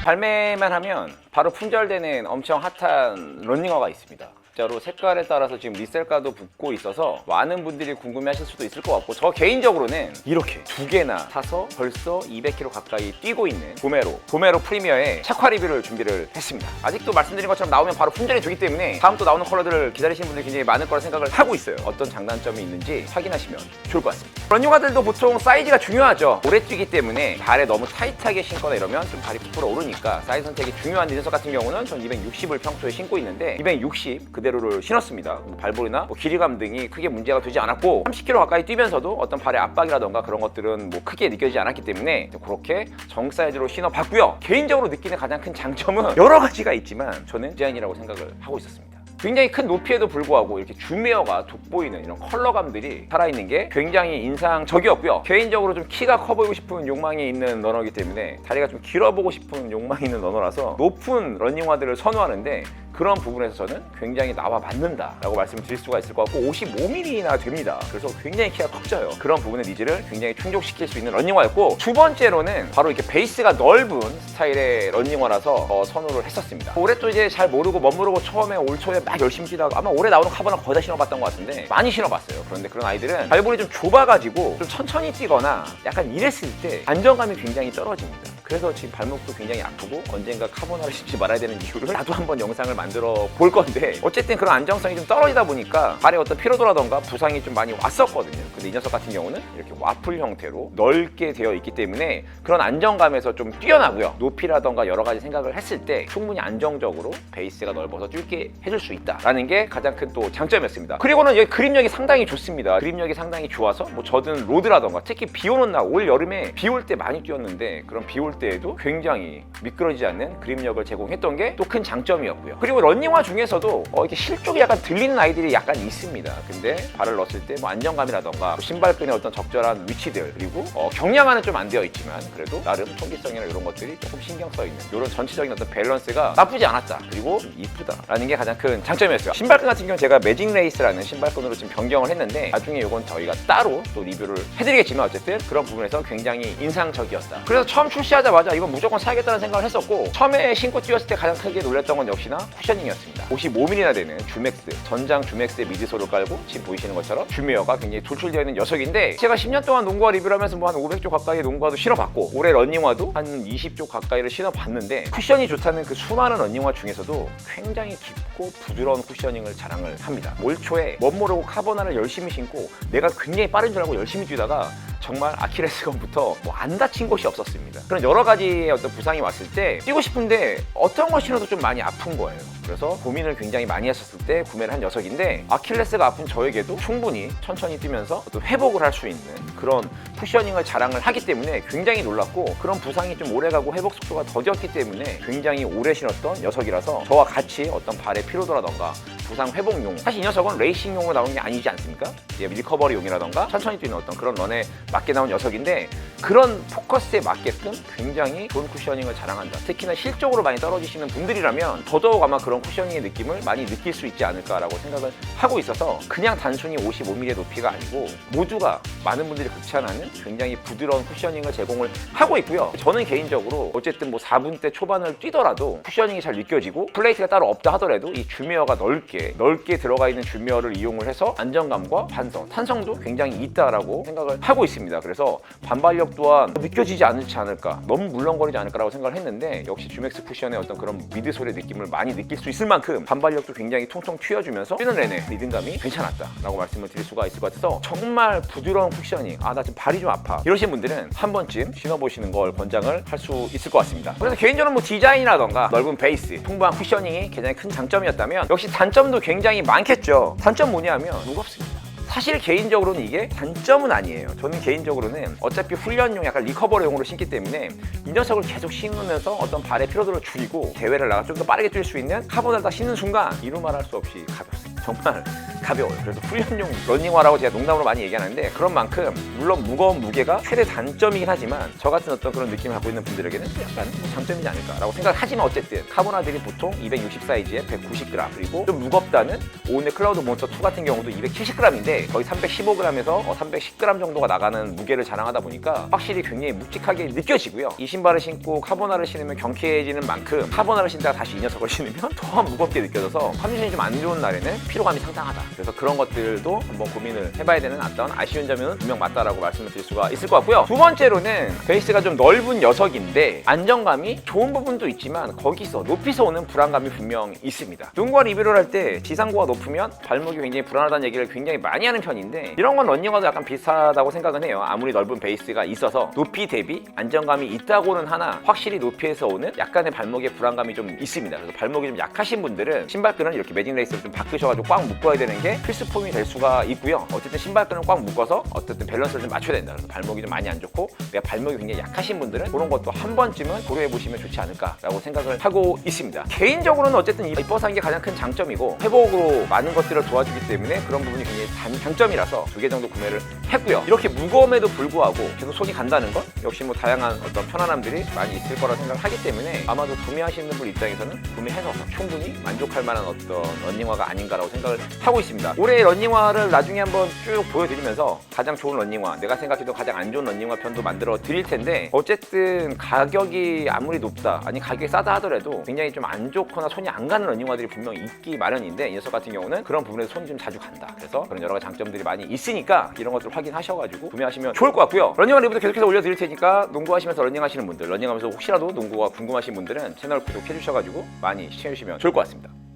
발매만 하면 바로 품절되는 엄청 핫한 러닝화가 있습니다. 진짜로 색깔에 따라서 지금 리셀가도 붙고 있어서 많은 분들이 궁금해하실 수도 있을 것 같고, 저 개인적으로는 이렇게 두 개나 사서 벌써 200km 가까이 뛰고 있는 보메로 프리미어의 착화 리뷰를 준비를 했습니다. 아직도 말씀드린 것처럼 나오면 바로 품절이 되기 때문에 다음 또 나오는 컬러들을 기다리시는 분들이 굉장히 많을 거라 생각을 하고 있어요. 어떤 장단점이 있는지 확인하시면 좋을 것 같습니다. 러닝화들도 보통 사이즈가 중요하죠. 오래 뛰기 때문에 발에 너무 타이트하게 신거나 이러면 좀 발이 부풀어 오르니까 사이즈 선택이 중요한데, 이 녀석 같은 경우는 전 260을 평소에 신고 있는데 260 그대로를 신었습니다. 발볼이나 길이감 등이 크게 문제가 되지 않았고, 30km 가까이 뛰면서도 어떤 발의 압박이라던가 그런 것들은 크게 느껴지지 않았기 때문에 그렇게 정 사이즈로 신어봤고요. 개인적으로 느끼는 가장 큰 장점은 여러 가지가 있지만 저는 디자인이라고 생각을 하고 있었습니다. 굉장히 큰 높이에도 불구하고 이렇게 줌웨어가 돋보이는 이런 컬러감들이 살아있는 게 굉장히 인상적이었고요. 개인적으로 좀 키가 커 보이고 싶은 욕망이 있는 러너이기 때문에 다리가 좀 길어 보고 싶은 욕망이 있는 러너라서 높은 러닝화들을 선호하는데, 그런 부분에서 저는 굉장히 나와 맞는다라고 말씀을 드릴 수가 있을 것 같고, 55mm나 됩니다. 그래서 굉장히 키가 커져요. 그런 부분의 니즈를 굉장히 충족시킬 수 있는 러닝화였고, 두 번째로는 바로 이렇게 베이스가 넓은 스타일의 러닝화라서 선호를 했었습니다. 올해 또 이제 잘 모르고 멋모르고 처음에 올 초에 막 열심히 뛰다가 아마 올해 나오는 카본은 거의 다 신어봤던 것 같은데 많이 신어봤어요. 그런데 그런 아이들은 발볼이 좀 좁아가지고 좀 천천히 뛰거나 약간 이랬을 때 안정감이 굉장히 떨어집니다. 그래서 지금 발목도 굉장히 아프고 언젠가 카보나를 신지 말아야 되는 이유를 나도 한번 영상을 만들어 볼 건데, 어쨌든 그런 안정성이 좀 떨어지다 보니까 발에 어떤 피로도라던가 부상이 좀 많이 왔었거든요. 근데 이 녀석 같은 경우는 이렇게 와플 형태로 넓게 되어 있기 때문에 그런 안정감에서 좀 뛰어나고요. 높이라던가 여러 가지 생각을 했을 때 충분히 안정적으로 베이스가 넓어서 뛰게 해줄 수 있다라는 게 가장 큰 또 장점이었습니다. 그리고는 여기 그립력이 상당히 좋습니다. 그립력이 상당히 좋아서 젖은 로드라던가, 특히 비 오는 날, 올 여름에 비 올 때 많이 뛰었는데 그런 비 올 때에도 굉장히 미끄러지지 않는 그립력을 제공했던 게 또 큰 장점이었고요. 그리고 러닝화 중에서도 이렇게 실 쪽이 약간 들리는 아이들이 약간 있습니다. 근데 발을 넣었을 때 안정감이라던가 신발끈의 어떤 적절한 위치들, 그리고 경량화는 좀 안 되어 있지만 그래도 나름 통기성이나 이런 것들이 조금 신경 써 있는 이런 전체적인 어떤 밸런스가 나쁘지 않았다, 그리고 좀 이쁘다라는 게 가장 큰 장점이었어요. 신발끈 같은 경우는 제가 매직 레이스라는 신발끈으로 지금 변경을 했는데, 나중에 이건 저희가 따로 또 리뷰를 해드리겠지만 어쨌든 그런 부분에서 굉장히 인상적이었다. 그래서 처음 출시하자마자 이건 무조건 사야겠다는 생각을 했었고, 처음에 신고 뛰었을 때 가장 크게 놀랐던 건 역시나 쿠셔닝이었습니다. 55mm나 되는 주맥스, 전장 주맥스의 미드솔을 깔고 지금 보이시는 것처럼 줌웨어가 굉장히 돌출되어 있는 녀석인데, 제가 10년 동안 농구화 리뷰를 하면서 한 500조 가까이 농구화도 신어봤고, 올해 러닝화도 한 20조 가까이를 신어봤는데, 쿠션이 좋다는 그 수많은 러닝화 중에서도 굉장히 깊고 부드러운 쿠셔닝을 자랑을 합니다. 올 초에 멋모르고 카보나를 열심히 신고 내가 굉장히 빠른 줄 알고 열심히 뛰다가 정말 아킬레스건부터 안 다친 곳이 없었습니다. 그런 여러 가지의 어떤 부상이 왔을 때 뛰고 싶은데 어떤 걸 신어도 좀 많이 아픈 거예요. 그래서 고민을 굉장히 많이 했었을 때 구매를 한 녀석인데, 아킬레스가 아픈 저에게도 충분히 천천히 뛰면서 어떤 회복을 할 수 있는 그런 쿠셔닝을 자랑을 하기 때문에 굉장히 놀랐고, 그런 부상이 좀 오래가고 회복 속도가 더뎠기 때문에 굉장히 오래 신었던 녀석이라서 저와 같이 어떤 발의 피로도라던가 부상 회복용, 사실 이 녀석은 레이싱용으로 나온 게 아니지 않습니까? 리커버리용이라던가 천천히 뛰는 어떤 그런 런에 맞게 나온 녀석인데, 그런 포커스에 맞게끔 굉장히 좋은 쿠셔닝을 자랑한다. 특히나 실적으로 많이 떨어지시는 분들이라면 더더욱 아마 그런 쿠셔닝의 느낌을 많이 느낄 수 있지 않을까라고 생각을 하고 있어서, 그냥 단순히 55mm의 높이가 아니고 모두가 많은 분들이 극찬하는 굉장히 부드러운 쿠셔닝을 제공을 하고 있고요. 저는 개인적으로 어쨌든 4분대 초반을 뛰더라도 쿠셔닝이 잘 느껴지고, 플레이트가 따로 없다 하더라도 이 줌웨어가 넓게 들어가 있는 줌웨어를 이용을 해서 안정감과 탄성도 굉장히 있다라고 생각을 하고 있습니다. 그래서 반발력 또한 느껴지지 않지 않을까, 너무 물렁거리지 않을까라고 생각을 했는데, 역시 주맥스 쿠션의 어떤 그런 미드솔의 느낌을 많이 느낄 수 있을 만큼 반발력도 굉장히 통통 튀어주면서 뛰는 내내 리듬감이 괜찮았다라고 말씀을 드릴 수가 있을 것 같아서, 정말 부드러운 쿠셔닝, 나 지금 발이 좀 아파 이러신 분들은 한 번쯤 신어보시는 걸 권장을 할 수 있을 것 같습니다. 그래서 개인적으로 디자인이라던가 넓은 베이스, 풍부한 쿠셔닝이 굉장히 큰 장점이었다면, 역시 단점도 굉장히 많겠죠. 단점 뭐냐면 무겁습니다. 사실 개인적으로는 이게 단점은 아니에요. 저는 개인적으로는 어차피 훈련용, 약간 리커버리용으로 신기 때문에 이 녀석을 계속 신으면서 어떤 발의 피로도를 줄이고 대회를 나가 좀 더 빠르게 뛸 수 있는 카본을 다 신는 순간 이루 말할 수 없이 가볍습니다. 정말 가벼워요. 그래서 훈련용 러닝화라고 제가 농담으로 많이 얘기하는데 그런 만큼 물론 무거운 무게가 최대 단점이긴 하지만 저 같은 어떤 그런 느낌을 갖고 있는 분들에게는 약간 뭐 장점이지 않을까라고 생각하지만 어쨌든 카보나들이 보통 260 사이즈에 190g 그리고 좀 무겁다는 오은의 클라우드 몬스터 2 같은 경우도 270g인데 거의 315g에서 310g 정도가 나가는 무게를 자랑하다 보니까 확실히 굉장히 묵직하게 느껴지고요. 이 신발을 신고 카보나를 신으면 경쾌해지는 만큼 카보나를 신다가 다시 이 녀석을 신으면 더 무겁게 느껴져서 컨디션이 좀 안 좋은 날에는 피로감이 상당하다. 그래서 그런 것들도 한번 고민을 해봐야 되는 어떤 아쉬운 점은 분명 맞다라고 말씀을 드릴 수가 있을 것 같고요. 두 번째로는 베이스가 좀 넓은 녀석인데 안정감이 좋은 부분도 있지만 거기서 높이서 오는 불안감이 분명 있습니다. 농구화 리뷰를 할 때 지상고가 높으면 발목이 굉장히 불안하다는 얘기를 굉장히 많이 하는 편인데 이런 건 러닝화도 약간 비슷하다고 생각은 해요. 아무리 넓은 베이스가 있어서 높이 대비 안정감이 있다고는 하나 확실히 높이에서 오는 약간의 발목의 불안감이 좀 있습니다. 그래서 발목이 좀 약하신 분들은 신발끈을 이렇게 매직 레이스를 좀 바꾸셔가지고 꽉 묶어야 되는 게 필수품이 될 수가 있고요. 어쨌든 신발끈을 꽉 묶어서 어쨌든 밸런스를 좀 맞춰야 된다. 그래서 발목이 좀 많이 안 좋고 내가 발목이 굉장히 약하신 분들은 그런 것도 한 번쯤은 고려해 보시면 좋지 않을까라고 생각을 하고 있습니다. 개인적으로는 어쨌든 이뻐서 한 게 가장 큰 장점이고 회복으로 많은 것들을 도와주기 때문에 그런 부분이 굉장히 장점이라서 2개 정도 구매를 했고요. 이렇게 무거움에도 불구하고 계속 손이 간다는 건 역시 뭐 다양한 어떤 편안함들이 많이 있을 거라 생각을 하기 때문에 아마도 구매하시는 분 입장에서는 구매해서 충분히 만족할 만한 어떤 러닝화가 아닌가라고 생각을 하고 있습니다. 올해 러닝화를 나중에 한번 쭉 보여드리면서 가장 좋은 러닝화, 내가 생각해도 가장 안 좋은 러닝화 편도 만들어 드릴 텐데 어쨌든 가격이 아무리 높다, 아니 가격이 싸다 하더라도 굉장히 좀 안 좋거나 손이 안 가는 러닝화들이 분명히 있기 마련인데 이 녀석 같은 경우는 그런 부분에서 손이 좀 자주 간다. 그래서 그런 여러 가지 장점들이 많이 있으니까 이런 것들을 확인하셔가지고 구매하시면 좋을 것 같고요. 러닝화 리뷰도 계속해서 올려드릴 테니까 농구하시면서 러닝하시는 분들, 러닝하면서 혹시라도 농구가 궁금하신 분들은 채널 구독해 주셔가지고 많이 시청해 주시면 좋을 것 같습니다.